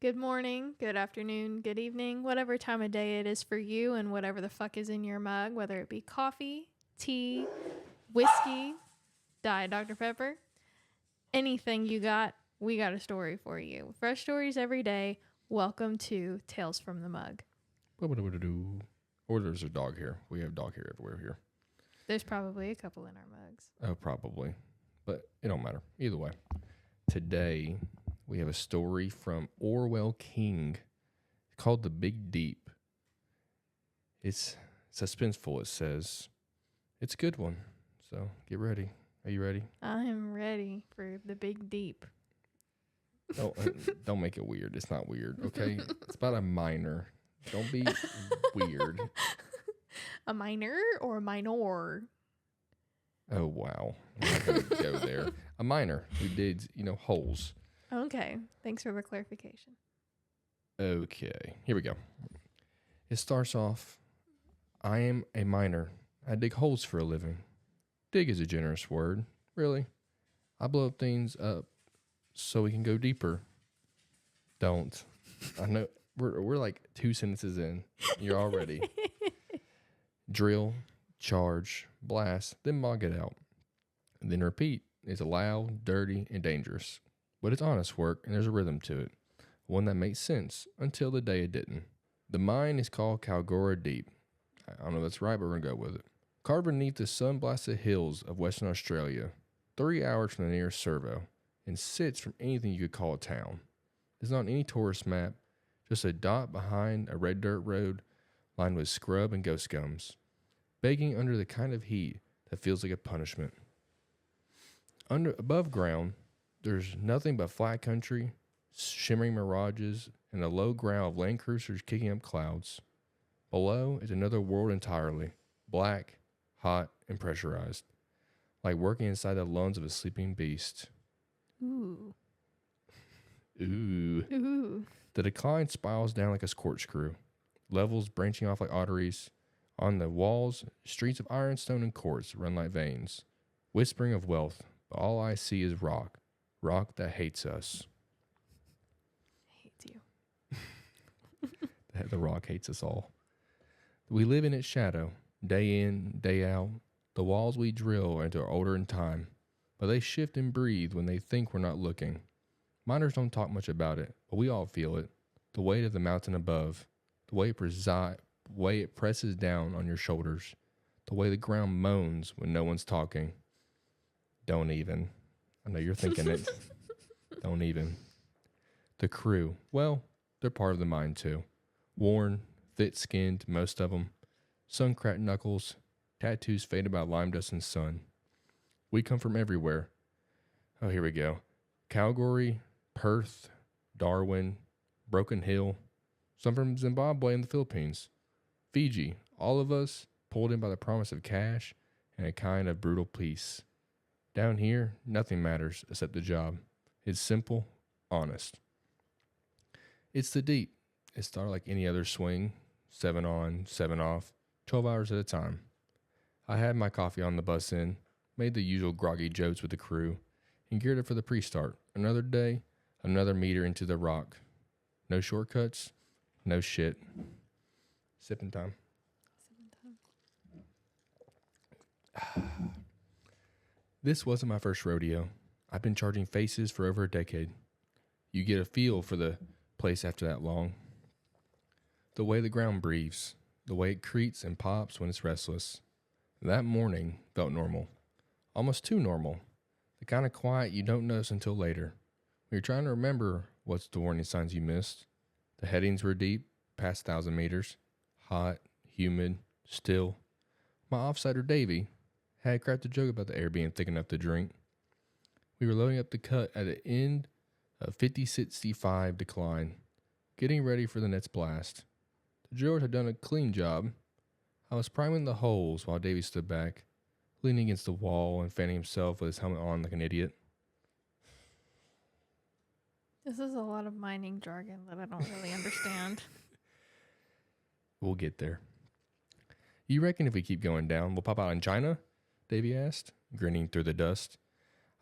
good morning, good afternoon, good evening, whatever time of day it is for you and whatever the fuck is in your mug, whether it be coffee, tea, whiskey, Diet Dr. Pepper, anything you got, we got a story for you. Fresh stories every day. Welcome to Tales from the Mug. Or there's a dog here. We have dog hair everywhere here. There's probably a couple in our mugs. Oh, probably. But it don't matter. Either way. Today, we have a story from Orwell King called The Big Deep. It's suspenseful, it says. It's a good one. So get ready. Are you ready? I'm ready for the big deep. Don't make it weird. It's not weird, okay? It's about a miner. Don't be weird. A minor or a minor? Oh, wow. I'm not going to go there. A miner who digs, holes. Okay. Thanks for the clarification. Okay. Here we go. It starts off, I am a miner. I dig holes for a living. Dig is a generous word. Really? I blow things up so we can go deeper. Don't. I know we're like 2 sentences in. You're already. Drill, charge, blast, then mog it out. And then repeat. It's loud, dirty, and dangerous. But it's honest work, and there's a rhythm to it. One that makes sense until the day it didn't. The mine is called Kalgora Deep. I don't know if that's right, but we're going to go with it. Carved beneath the sun-blasted hills of Western Australia, 3 hours from the nearest servo, and sits from anything you could call a town. It's not on any tourist map, just a dot behind a red dirt road lined with scrub and ghost gums, baking under the kind of heat that feels like a punishment. Above ground, there's nothing but flat country, shimmering mirages, and the low growl of land cruisers kicking up clouds. Below is another world entirely, black, hot, and pressurized, like working inside the lungs of a sleeping beast. Ooh. Ooh. Ooh. The decline spirals down like a corkscrew, levels branching off like arteries. On the walls, streets of ironstone and quartz run like veins, whispering of wealth, but all I see is rock that hates us. Hates you. The rock hates us all. We live in its shadow, day in, day out. The walls we drill are older in time, but they shift and breathe when they think we're not looking. Miners don't talk much about it, but we all feel it. The weight of the mountain above, the way it presses down on your shoulders, the way the ground moans when no one's talking. Don't even. I know you're thinking it. Don't even. The crew, well, they're part of the mine too. Worn, thick-skinned, most of them. Sun-cracked knuckles, tattoos faded by lime dust and sun. We come from everywhere. Oh, here we go. Calgary, Perth, Darwin, Broken Hill. Some from Zimbabwe and the Philippines. Fiji, all of us pulled in by the promise of cash and a kind of brutal peace. Down here, nothing matters except the job. It's simple, honest. It's the deep. It started like any other swing, 7 on, 7 off, 12 hours at a time. I had my coffee on the bus in, made the usual groggy jokes with the crew, and geared it for the pre-start. Another day, another meter into the rock. No shortcuts, no shit. Sipping time. This wasn't my first rodeo. I've been charging faces for over a decade. You get a feel for the place after that long. The way the ground breathes, the way it creaks and pops when it's restless. That morning felt normal. Almost too normal. The kind of quiet you don't notice until later. When you're trying to remember what's the warning signs you missed. The headings were deep, past 1,000 meters. Hot, humid, still. My offsider Davy had cracked a joke about the air being thick enough to drink. We were loading up the cut at the end of 50-65 decline, getting ready for the next blast. The drillers had done a clean job. I was priming the holes while Davy stood back, leaning against the wall and fanning himself with his helmet on like an idiot. This is a lot of mining jargon that I don't really understand. We'll get there. You reckon if we keep going down, we'll pop out in China? Davy asked, grinning through the dust.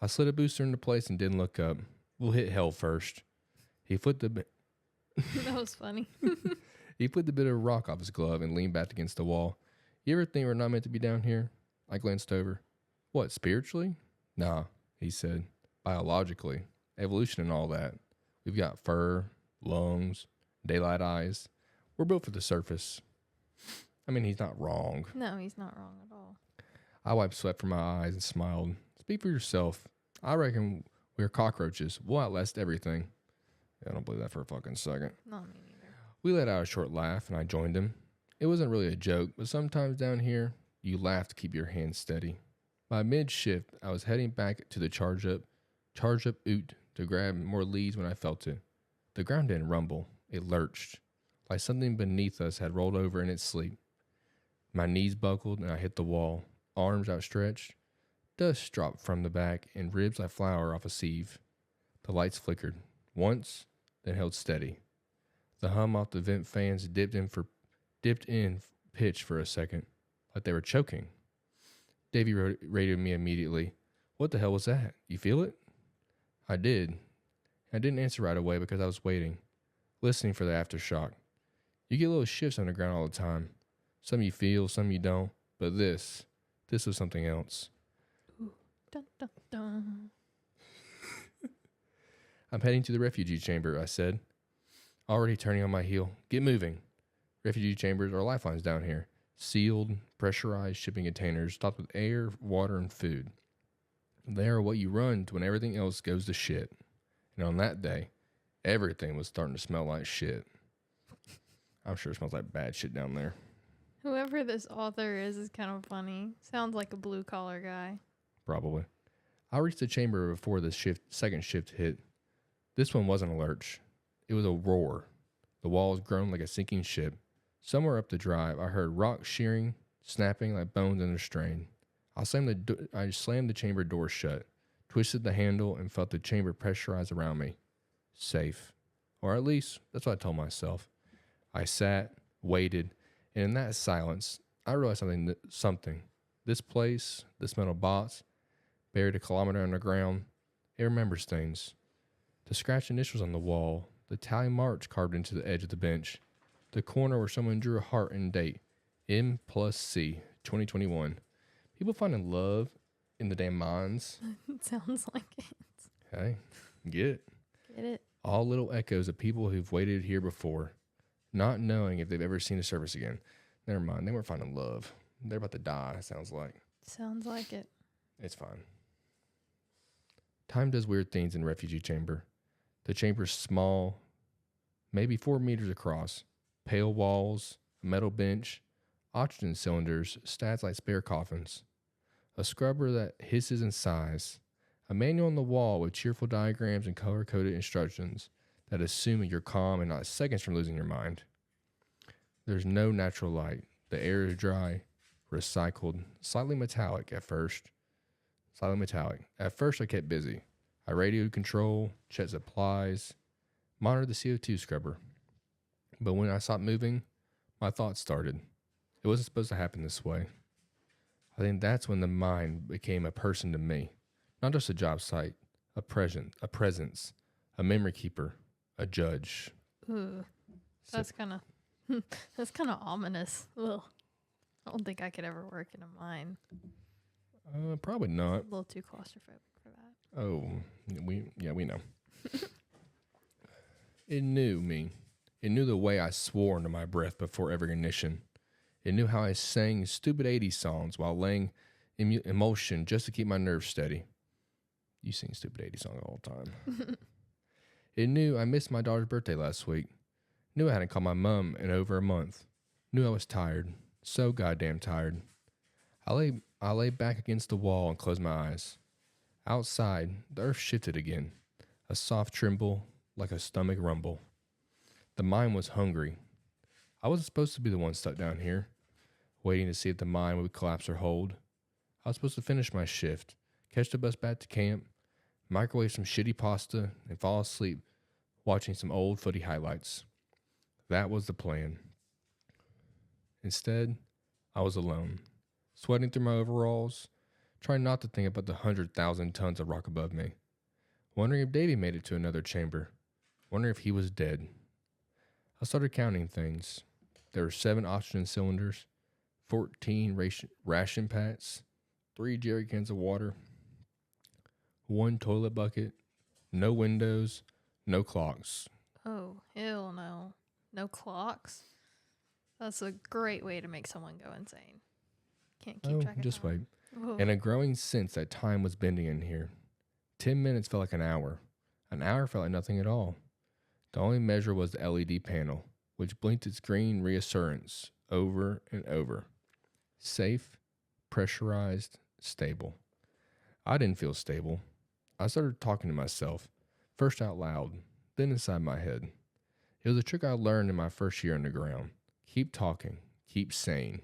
I slid a booster into place and didn't look up. We'll hit hell first. He flipped That was funny. He put the bit of rock off his glove and leaned back against the wall. You ever think we're not meant to be down here? I glanced over. What, spiritually? Nah, he said. Biologically. Evolution and all that. We've got fur, lungs, daylight eyes. We're built for the surface. I mean, he's not wrong. No, he's not wrong at all. I wiped sweat from my eyes and smiled. Speak for yourself. I reckon we're cockroaches. We'll outlast everything. I don't believe that for a fucking second. No, me neither. We let out a short laugh, and I joined him. It wasn't really a joke, but sometimes down here, you laugh to keep your hands steady. By mid-shift, I was heading back to the charge up oot to grab more leads when I felt it. The ground didn't rumble. It lurched, like something beneath us had rolled over in its sleep. My knees buckled, and I hit the wall, arms outstretched. Dust dropped from the back, and ribs like flour off a sieve. The lights flickered, once, then held steady. The hum off the vent fans dipped in pitch for a second, like they were choking. Davy radioed me immediately. What the hell was that? You feel it? I did. I didn't answer right away because I was waiting, listening for the aftershock. You get little shifts underground all the time. Some you feel, some you don't. But this was something else. Ooh. Dun, dun, dun. I'm heading to the refugee chamber, I said, already turning on my heel. Get moving. Refugee chambers are lifelines down here. Sealed, pressurized shipping containers stocked with air, water, and food. They are what you run to when everything else goes to shit. And on that day, everything was starting to smell like shit. I'm sure it smells like bad shit down there. Whoever this author is kind of funny. Sounds like a blue-collar guy. Probably. I reached the chamber before the second shift hit. This one wasn't a lurch. It was a roar. The walls groaned like a sinking ship. Somewhere up the drive, I heard rocks shearing, snapping like bones under strain. I slammed the chamber door shut, twisted the handle, and felt the chamber pressurized around me. Safe. Or at least, that's what I told myself. I sat, waited, and in that silence, I realized something. This place, this metal box, buried a kilometer underground, it remembers things. The scratched initials on the wall, the tally marks carved into the edge of the bench, the corner where someone drew a heart and date, M+C, 2021. People finding love in the damn mines. It sounds like it. Hey, get it. Get it? All little echoes of people who've waited here before, not knowing if they've ever seen the surface again. Never mind, they weren't finding love. They're about to die, it sounds like. Sounds like it. It's fine. Time does weird things in the refugee chamber. The chamber's small, maybe 4 meters across. Pale walls, a metal bench, oxygen cylinders stacked like spare coffins. A scrubber that hisses and sighs. A manual on the wall with cheerful diagrams and color-coded instructions that assume you're calm and not seconds from losing your mind. There's no natural light. The air is dry, recycled, slightly metallic at first. At first, I kept busy. I radioed control, checked supplies, monitored the CO2 scrubber. But when I stopped moving, my thoughts started. It wasn't supposed to happen this way. I think that's when the mind became a person to me. Not just a job site, a presence, a memory keeper, a judge. Ooh, that's kind of ominous. Ugh. I don't think I could ever work in a mine. Probably not. A little too claustrophobic for that. Oh, we know. It knew me. It knew the way I swore under my breath before every ignition. It knew how I sang stupid 80s songs while laying in emotion just to keep my nerves steady. You sing stupid 80s songs all the time. It knew I missed my daughter's birthday last week. Knew I hadn't called my mom in over a month. Knew I was tired. So goddamn tired. I lay back against the wall and closed my eyes. Outside, the earth shifted again. A soft tremble, like a stomach rumble. The mine was hungry. I wasn't supposed to be the one stuck down here, waiting to see if the mine would collapse or hold. I was supposed to finish my shift, catch the bus back to camp, microwave some shitty pasta, and fall asleep watching some old footy highlights. That was the plan. Instead, I was alone, sweating through my overalls, trying not to think about the 100,000 tons of rock above me, wondering if Davy made it to another chamber, wondering if he was dead. I started counting things. There were 7 oxygen cylinders, 14 ration packs, 3 jerry cans of water, 1 toilet bucket, no windows, no clocks. Oh, hell no. No clocks? That's a great way to make someone go insane. Can't keep track of Just time. wait. Whoa. And a growing sense that time was bending in here. 10 minutes felt like an hour. An hour felt like nothing at all. The only measure was the LED panel, which blinked its green reassurance over and over. Safe, pressurized, stable. I didn't feel stable. I started talking to myself, first out loud, then inside my head. It was a trick I learned in my first year underground. Keep talking, keep saying.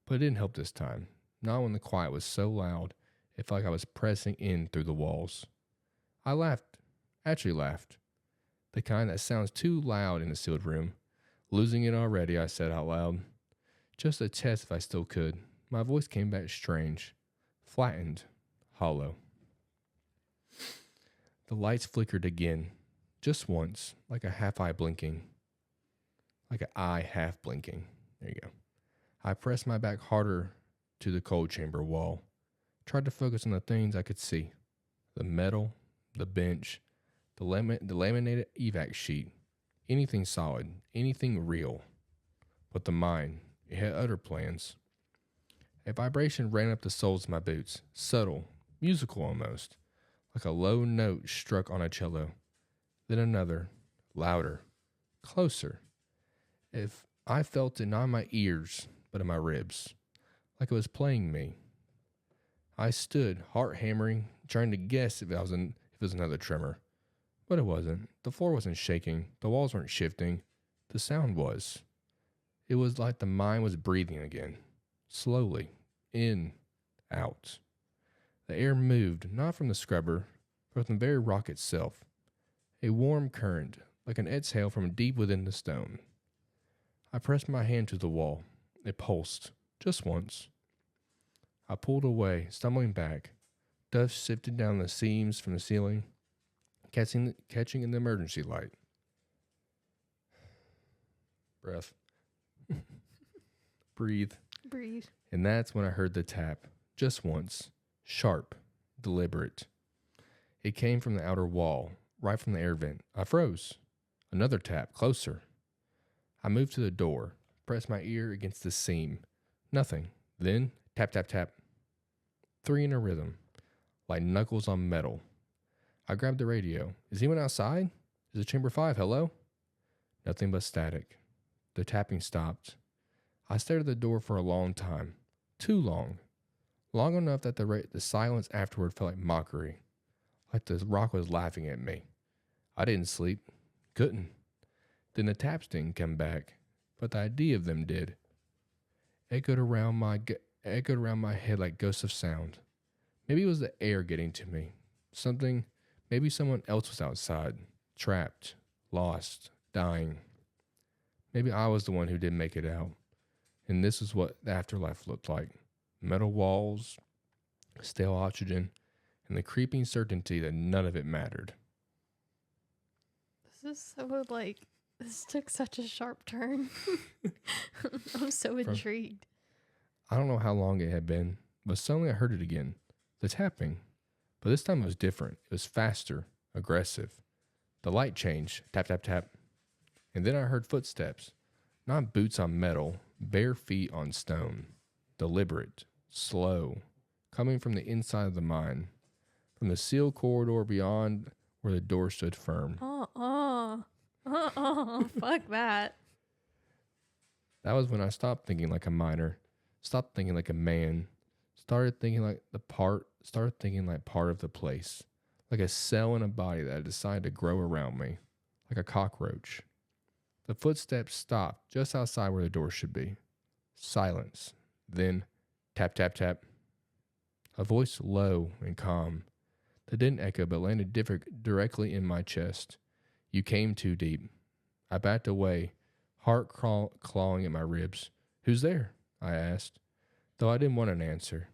But it didn't help this time. Not when the quiet was so loud, it felt like I was pressing in through the walls. I laughed. Actually laughed. The kind that sounds too loud in a sealed room. Losing it already, I said out loud. Just a test if I still could. My voice came back strange. Flattened. Hollow. The lights flickered again. Just once, like a half eye blinking. Like an eye half blinking. There you go. I pressed my back harder to the cold chamber wall. Tried to focus on the things I could see. The metal, the bench, the laminated evac sheet. Anything solid, anything real. But the mind, it had other plans. A vibration ran up the soles of my boots, subtle, musical almost, like a low note struck on a cello. Then another, louder, closer. If I felt it not in my ears, but in my ribs, like it was playing me. I stood, heart hammering, trying to guess if it was another tremor. But it wasn't. The floor wasn't shaking. The walls weren't shifting. The sound was. It was like the mind was breathing again. Slowly. In. Out. The air moved, not from the scrubber, but from the very rock itself. A warm current, like an exhale from deep within the stone. I pressed my hand to the wall. It pulsed. Just once. I pulled away, stumbling back. Dust sifted down the seams from the ceiling, catching in the emergency light. Breath. Breathe. Breathe. And that's when I heard the tap. Just once. Sharp. Deliberate. It came from the outer wall, right from the air vent. I froze. Another tap. Closer. I moved to the door, pressed my ear against the seam. Nothing. Then, tap, tap, tap. 3 in a rhythm, like knuckles on metal. I grabbed the radio. Is anyone outside? Is it Chamber 5? Hello? Nothing but static. The tapping stopped. I stared at the door for a long time. Too long. Long enough that the silence afterward felt like mockery. Like the rock was laughing at me. I didn't sleep. Couldn't. Then the taps didn't come back, but the idea of them did. Echoed around my head like ghosts of sound. Maybe it was the air getting to me. Maybe someone else was outside, trapped, lost, dying. Maybe I was the one who didn't make it out. And this is what the afterlife looked like. Metal walls, stale oxygen, and the creeping certainty that none of it mattered. This took such a sharp turn. I'm so intrigued. I don't know how long it had been, but suddenly I heard it again. The tapping. But this time it was different. It was faster, aggressive. The light changed. Tap, tap, tap. And then I heard footsteps. Not boots on metal, bare feet on stone. Deliberate, slow, coming from the inside of the mine. From the sealed corridor beyond where the door stood firm. Fuck that. That was when I stopped thinking like a miner. Stopped thinking like a man. Started thinking like part of the place. Like a cell in a body that had decided to grow around me. Like a cockroach. The footsteps stopped just outside where the door should be. Silence. Then, tap, tap, tap. A voice low and calm. That didn't echo but landed directly in my chest. You came too deep. I backed away, heart clawing at my ribs. Who's there? I asked, though I didn't want an answer.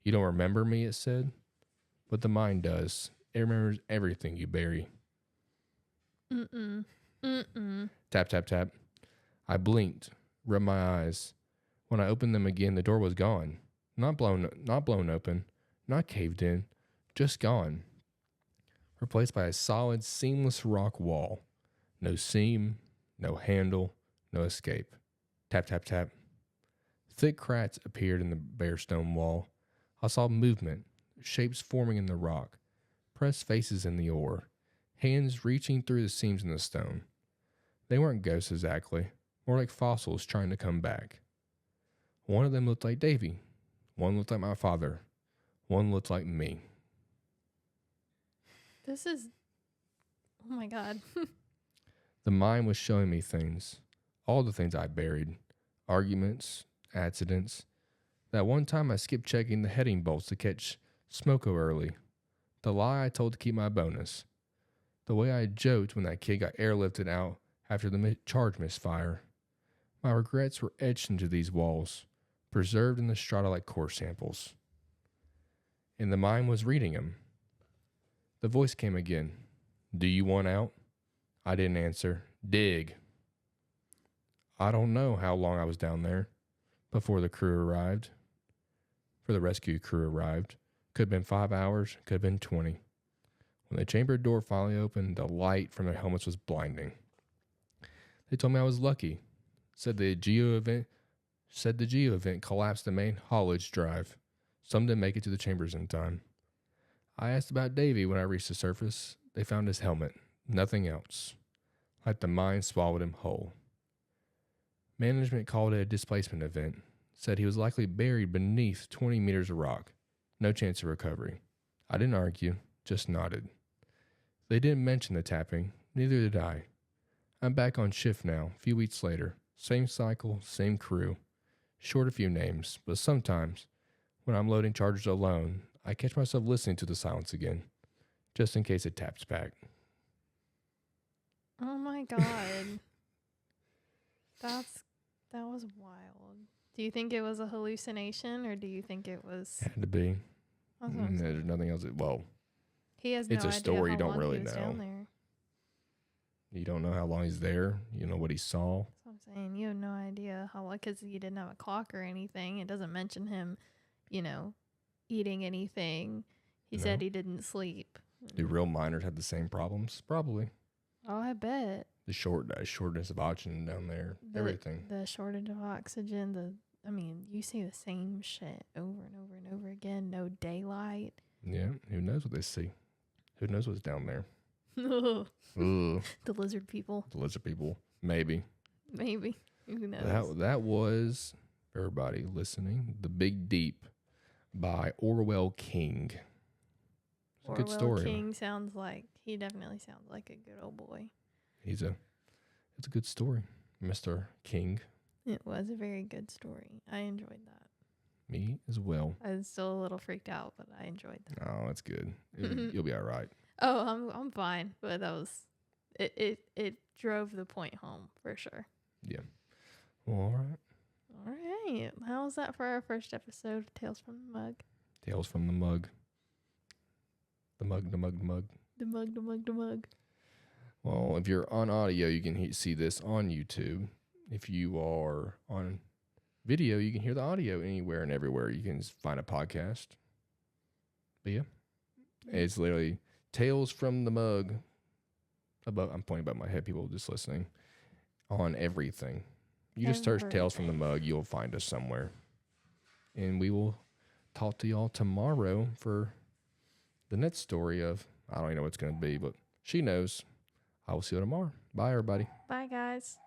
You don't remember me, it said. But the mind does. It remembers everything you bury. Tap, tap, tap. I blinked, rubbed my eyes. When I opened them again, the door was gone. Not blown open, not caved in, just gone. Replaced by a solid, seamless rock wall. No seam, no handle, no escape. Tap, tap, tap. Thick cracks appeared in the bare stone wall. I saw movement, shapes forming in the rock, pressed faces in the ore, hands reaching through the seams in the stone. They weren't ghosts exactly, more like fossils trying to come back. One of them looked like Davy. One looked like my father. One looked like me. This is... Oh my God. The mind was showing me things. All the things I buried. Arguments, accidents. That one time I skipped checking the heading bolts to catch Smoko early. The lie I told to keep my bonus. The way I joked when that kid got airlifted out after the charge misfire. My regrets were etched into these walls, preserved in the strata like core samples. And the mind was reading them. The voice came again. Do you want out? I didn't answer. Dig. I don't know how long I was down there before the rescue crew arrived. Could have been 5 hours, could have been 20. When the chamber door finally opened, the light from their helmets was blinding. They told me I was lucky. Said the geo event collapsed the main haulage drive. Some didn't make it to the chambers in time. I asked about Davy when I reached the surface. They found his helmet. Nothing else. Like the mine swallowed him whole. Management called it a displacement event. Said he was likely buried beneath 20 meters of rock. No chance of recovery. I didn't argue, just nodded. They didn't mention the tapping. Neither did I. I'm back on shift now, a few weeks later. Same cycle, same crew. Short a few names, but sometimes, when I'm loading charges alone, I catch myself listening to the silence again, just in case it taps back. Oh my God. That was wild. Do you think it was a hallucination, or do you think it was... Had to be. That's what I'm saying. There's nothing else. Well, He has no it's a idea story how you don't long really he was know. down there. You don't know how long he's there. You know what he saw. That's what I'm saying. You have no idea how long, because he didn't have a clock or anything. It doesn't mention him, eating anything. He said he didn't sleep. Do real miners have the same problems? Probably. Oh, I bet. The shortness of oxygen down there. Everything. The shortage of oxygen. You see the same shit over and over and over again. No daylight. Yeah. Who knows what they see? Who knows what's down there? Ugh. Ugh. The lizard people. The lizard people. Maybe. Maybe. Who knows? That was, for everybody listening, The Big Deep by Orwell King. It's a good story. King he definitely sounds like a good old boy. It's a good story, Mr. King. It was a very good story. I enjoyed that. Me as well. I was still a little freaked out, but I enjoyed that. Oh, that's good. You'll be all right. Oh, I'm fine, but that was it drove the point home for sure. Yeah. Well, all right. All right. How was that for our first episode of Tales from the Mug? Tales from the Mug. The mug. The mug. Well, if you're on audio, you can see this on YouTube. If you are on video, you can hear the audio anywhere and everywhere. You can find a podcast. But yeah, it's literally Tales from the Mug. I'm pointing above my head. People just listening on everything. You just search Tales from the Mug. You'll find us somewhere. And we will talk to y'all tomorrow for the next story of, I don't even know what it's going to be, but she knows. I will see you tomorrow. Bye, everybody. Bye, guys.